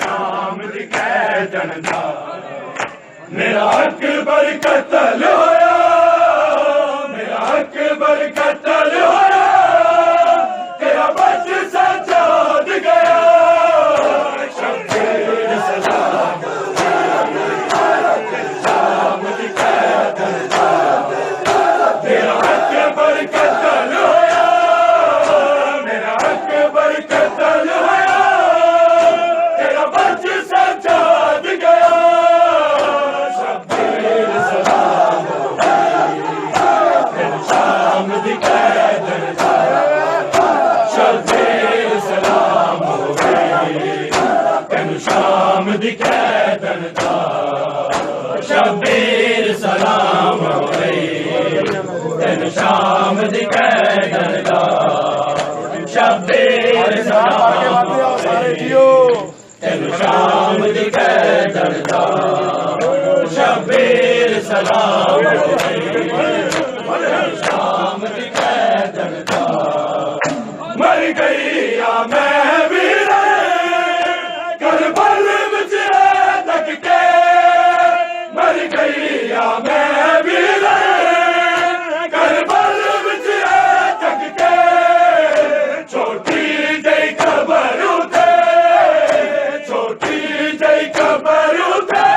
शाम दी कैदन दा मेरा अकबर कत्ल होया, मेरा अकबर कत्ल होया, तेरा बच सजाद गया। शब्बीर सलाम शाम दी कैदन दा मेरा अकबर कत्ल होया, मेरा अकबर कत्ल होया, तेरा बच सजाद गया। शब्बीर सलाम शाम दी कैदन दा शब्बीर सलाम तेन शाम दी कैदन दा शब्बीर सलाम तेन शाम दी कैदन दा शब्बीर सलाम तेन शाम दी कैदन दा शब्बीर सलाम शाम दी कैदन दा मर गई या मैं वीर करबल विच तक के मर गई या मैं वीर करबल विच तक के छोटी जई खबर उठे छोटी जई खबर उठे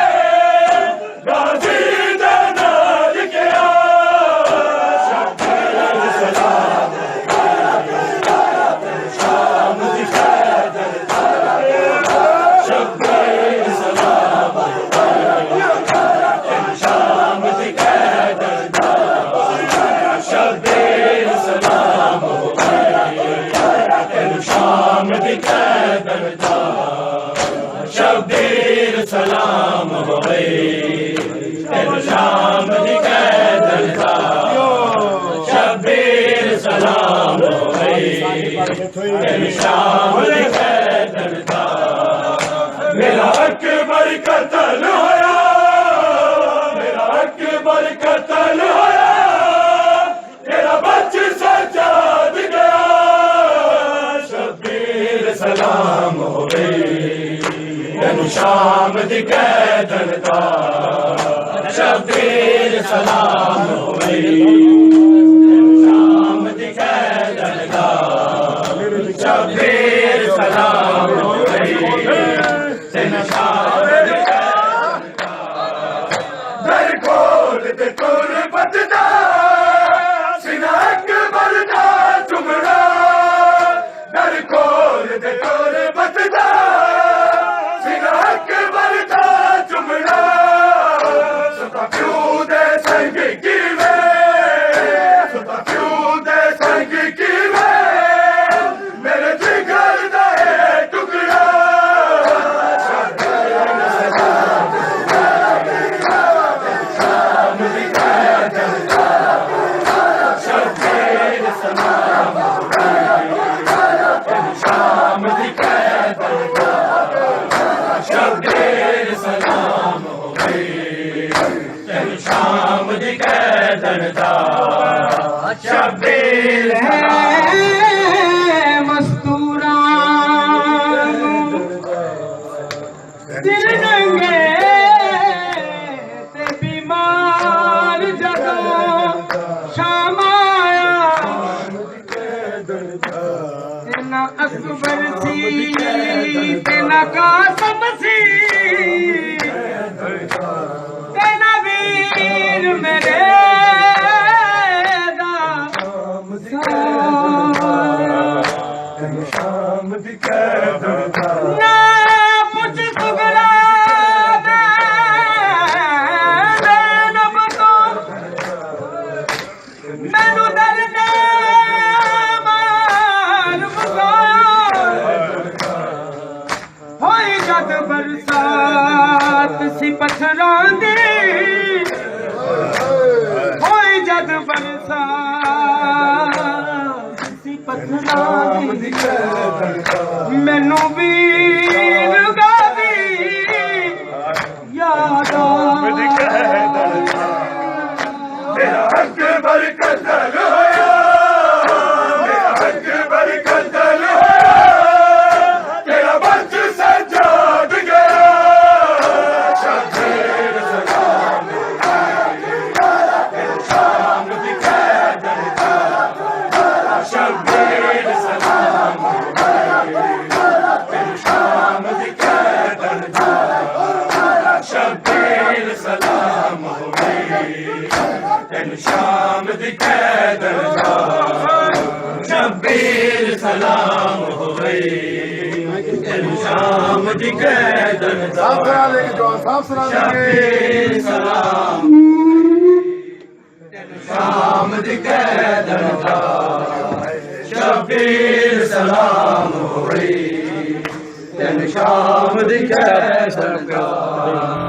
गाजी दा नाज गया। शब्बीर सलाम शाम दी कैदन दा शब्बीर सलाम शाम दी कैदन दा शब्बीर सलाम शाम दी कैदन दा शब्बीर सलाम शाम दी कैदन दा शब्बीर सलाम शाम दी कैदन दा मेरा अकबर कत्ल होया, मेरा अकबर कत्ल होया, तेरा बच सजाद गया। शब्बीर सलाम तेन शाम दी कैदन दा शब्बीर सलाम शाम दी कैदन दा शब्बीर सलाम तेन शाम दी कैदन दा दर खोल दे तुरबत दा सीना अकबर दा चुमड़ा दर खोल दे तुरबत दा सीना अकबर दा चुमड़ा सुता क्यों दे संग की वे सुता क्यों दे संग की वे मेरे जिगर दा है टुकड़ा। शाम दी कैदन दा शब्बीर सलाम शाम दी कैदन दा शब्बीर सलाम शाम दी कैदन दा शब्बीर मस्तूरा दिल नंगे ते बीमार जदों शाम आया तेना अकबर सी तेना कासम सी तेना वीर मेरे शाम दी कैदन दा ना पुछ सुगड़ा न बतो मैनू दर्द मार मुकाया होई जद बरसात सी पत्थरां दी होई जद बरसात सी पत्थरां दी मैनू वीर गावी याद मेरा अकबर कत्ल होया, मेरा अकबर कत्ल होया, तेरा शबीर सलाम होवे तेन शाम दी कैदन दा शबीर सलाम होवे तेन शाम दी कैदन दा शबीर सलाम तेन शाम दी कैदन दा शबीर सलाम होवे तेन शाम दी कैदन दा